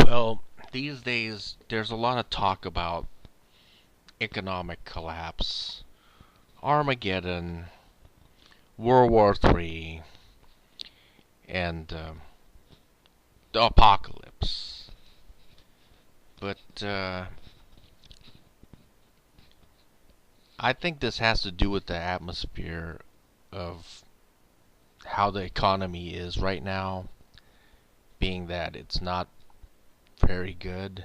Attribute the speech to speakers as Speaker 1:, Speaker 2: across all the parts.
Speaker 1: Well, these days there's a lot of talk about economic collapse, Armageddon, World War III, and the apocalypse. But I think this has to do with the atmosphere of how the economy is right now, being that it's not very good.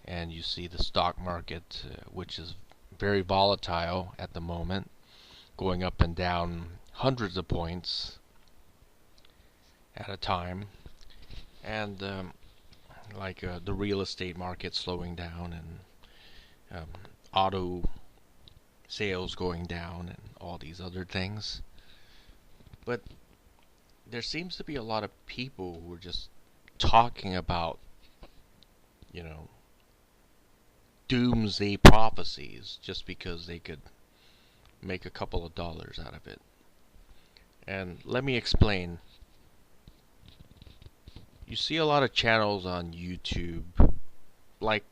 Speaker 1: And you see the stock market, which is very volatile at the moment, going up and down hundreds of points at a time, and the real estate market slowing down, and auto sales going down, and all these other things. But there seems to be a lot of people who are just talking about, you know, doomsday prophecies just because they could make a couple of dollars out of it. And let me explain. You see a lot of channels on YouTube, like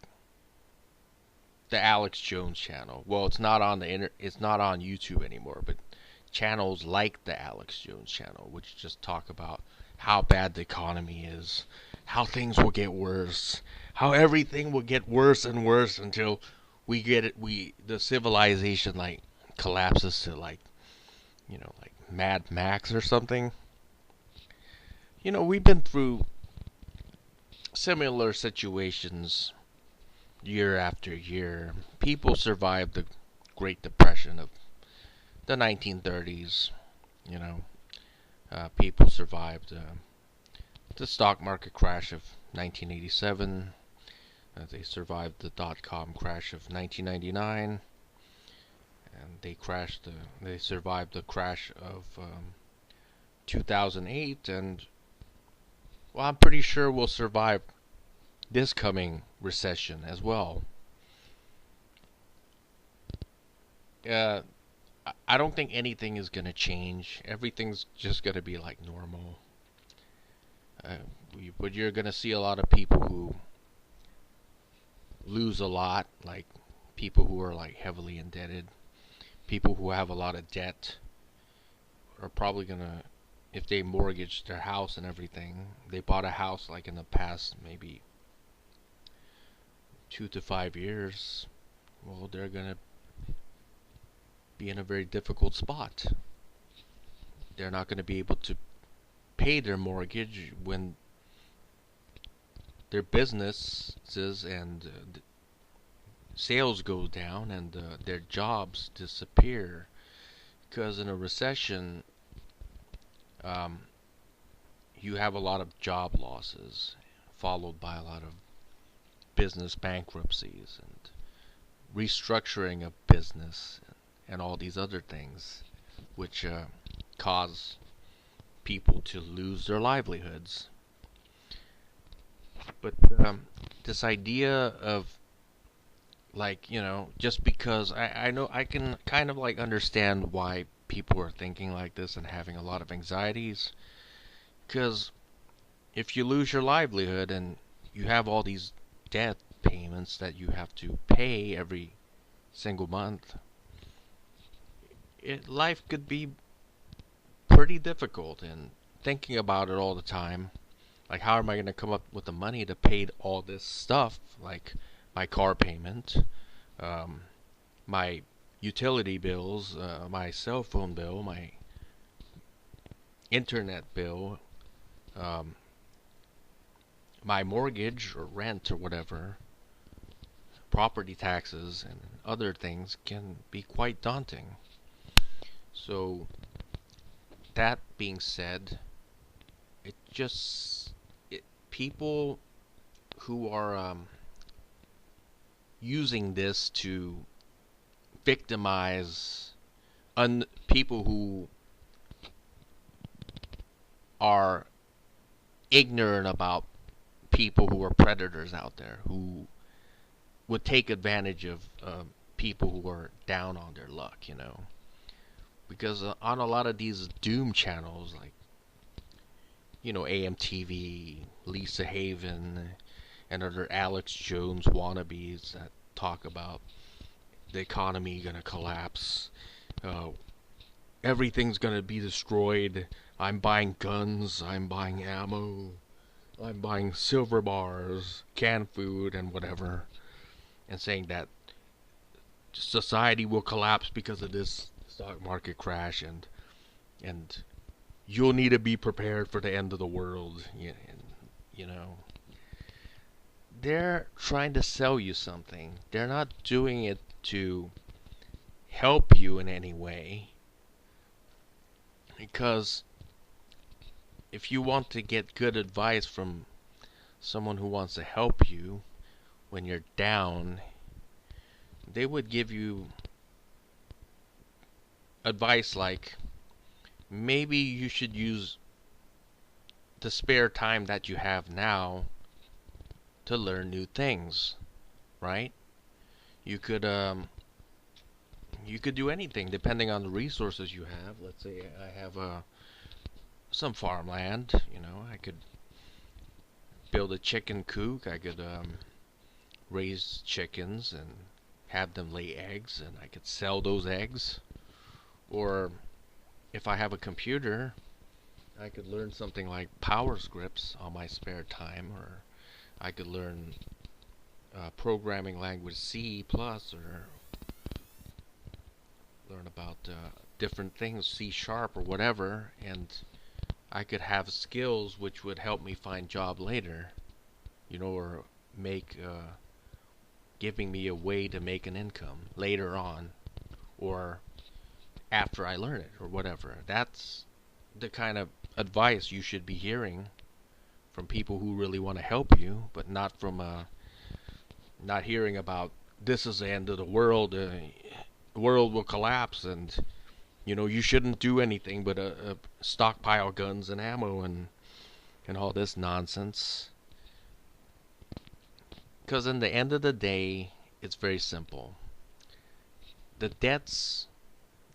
Speaker 1: the Alex Jones channel. Well, it's not on YouTube anymore, but channels like the Alex Jones channel, which just talk about how bad the economy is, how things will get worse, how everything will get worse and worse until the civilization like collapses to like, like Mad Max or something. We've been through similar situations year after year. People survived the Great Depression of the 1930s. You know, People survived the stock market crash of 1987. They survived the dot-com crash of 1999, and They survived the crash of 2008, and well, I'm pretty sure we'll survive this coming recession as well. Uh, I don't think anything is gonna change. Everything's just gonna be like normal. Uh, but you're gonna see a lot of people who lose a lot, like people who are like heavily indebted, people who have a lot of debt are probably gonna, if they mortgage their house and everything, they bought a house like in the past maybe 2 to 5 years, well, they're gonna be in a very difficult spot. They're not gonna be able to pay their mortgage when their businesses and sales go down, and their jobs disappear. Because in a recession, um, you have a lot of job losses, followed by a lot of business bankruptcies and restructuring of business and all these other things, which cause people to lose their livelihoods. But this idea of, like, just because I know, I can kind of like understand why people are thinking like this and having a lot of anxieties, because if you lose your livelihood and you have all these debt payments that you have to pay every single month, life could be pretty difficult. And thinking about it all the time, like, how am I going to come up with the money to pay all this stuff, like my car payment, um, my utility bills, my cell phone bill, my internet bill, um, my mortgage or rent or whatever, property taxes and other things can be quite daunting. So, that being said, it just people who are using this to victimize people who are ignorant about people who are predators out there, who would take advantage of people who are down on their luck. Because on a lot of these doom channels, like, AMTV, Lisa Haven, and other Alex Jones wannabes that talk about the economy gonna collapse, uh, everything's gonna be destroyed. I'm buying guns, I'm buying ammo, I'm buying silver bars, canned food, and whatever, and saying that society will collapse because of this stock market crash, and you'll need to be prepared for the end of the world. And, you know, they're trying to sell you something. They're not doing it to help you in any way. Because if you want to get good advice from someone who wants to help you when you're down, they would give you advice like, maybe you should use the spare time that you have now to learn new things, right? You could do anything depending on the resources you have. Let's say I have some farmland, I could build a chicken coop. I could raise chickens and have them lay eggs, and I could sell those eggs. Or if I have a computer, I could learn something like power scripts on my spare time, or I could learn programming language C+, or learn about different things, C# or whatever, and I could have skills which would help me find job later, or make giving me a way to make an income later on, or after I learn it, or whatever. That's the kind of advice you should be hearing from people who really want to help you, but not from not hearing about this is the end of the world, the world will collapse, and you shouldn't do anything but stockpile guns and ammo and all this nonsense. Because in the end of the day, it's very simple. The debts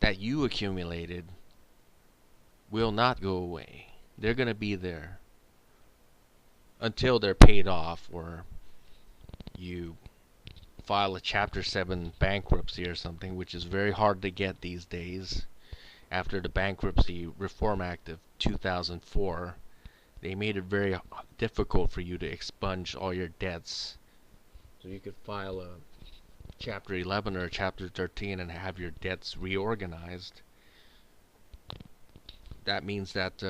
Speaker 1: that you accumulated will not go away. They're going to be there until they're paid off, or you file a Chapter 7 bankruptcy or something, which is very hard to get these days. After the Bankruptcy Reform Act of 2004, they made it very difficult for you to expunge all your debts. So you could file a Chapter 11 or a Chapter 13 and have your debts reorganized. That means that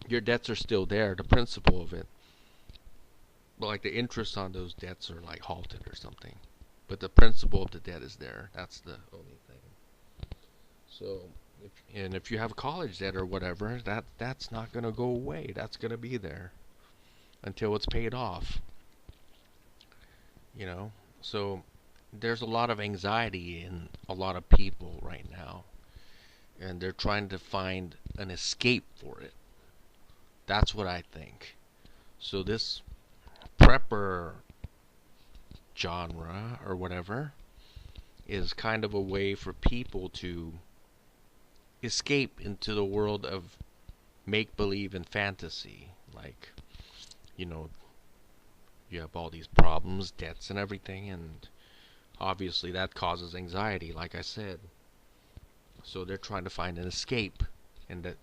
Speaker 1: your debts are still there, the principal of it, but like the interest on those debts are like halted or something. But the principal of the debt is there. That's the only thing. So, if you have college debt or whatever, that's not going to go away. That's going to be there until it's paid off. So there's a lot of anxiety in a lot of people right now, and they're trying to find an escape for it. That's what I think. So this prepper genre or whatever is kind of a way for people to escape into the world of make-believe and fantasy. Like, you have all these problems, debts and everything, and obviously that causes anxiety, like I said. So they're trying to find an escape, and that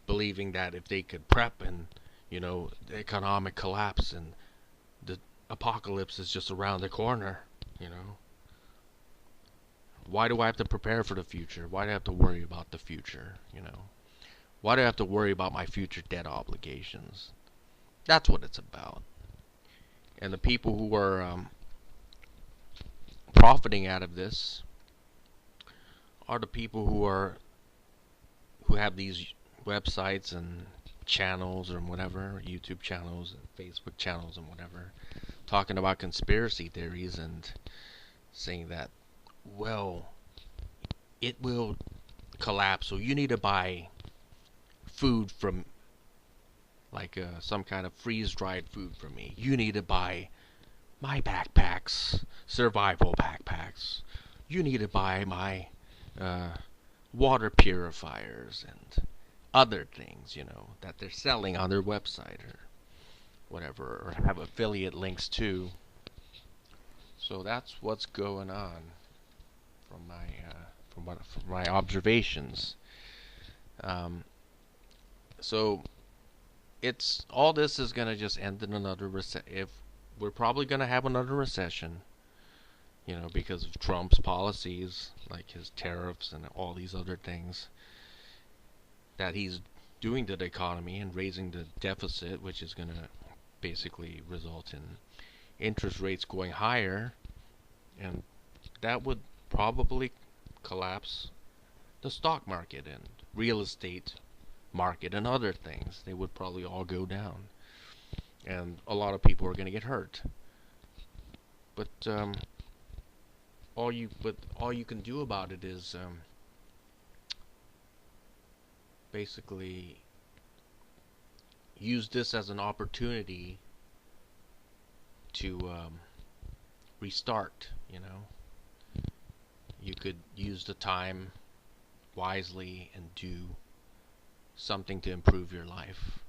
Speaker 1: believing that if they could prep and the economic collapse and the apocalypse is just around the corner, why do I have to prepare for the future? Why do I have to worry about the future? Why do I have to worry about my future debt obligations? That's what it's about. And the people who are profiting out of this are the people who have these websites and channels or whatever, YouTube channels and Facebook channels and whatever, talking about conspiracy theories and saying that, well, it will collapse, so you need to buy food from, like some kind of freeze-dried food from me. You need to buy my backpacks, survival backpacks. You need to buy my water purifiers and other things, that they're selling on their website, or whatever, or have affiliate links to. So that's what's going on from my observations. Um, so it's all this is gonna just end in another if we're probably gonna have another recession, because of Trump's policies, like his tariffs and all these other things that he's doing to the economy and raising the deficit, which is gonna basically result in interest rates going higher, and that would probably collapse the stock market and real estate market and other things. They would probably all go down, and a lot of people are going to get hurt. But all you can do about it is basically use this as an opportunity to restart. You could use the time wisely and do something to improve your life.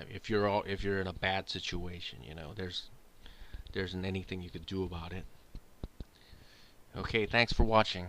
Speaker 1: If you're in a bad situation, there isn't anything you could do about it. Okay, thanks for watching.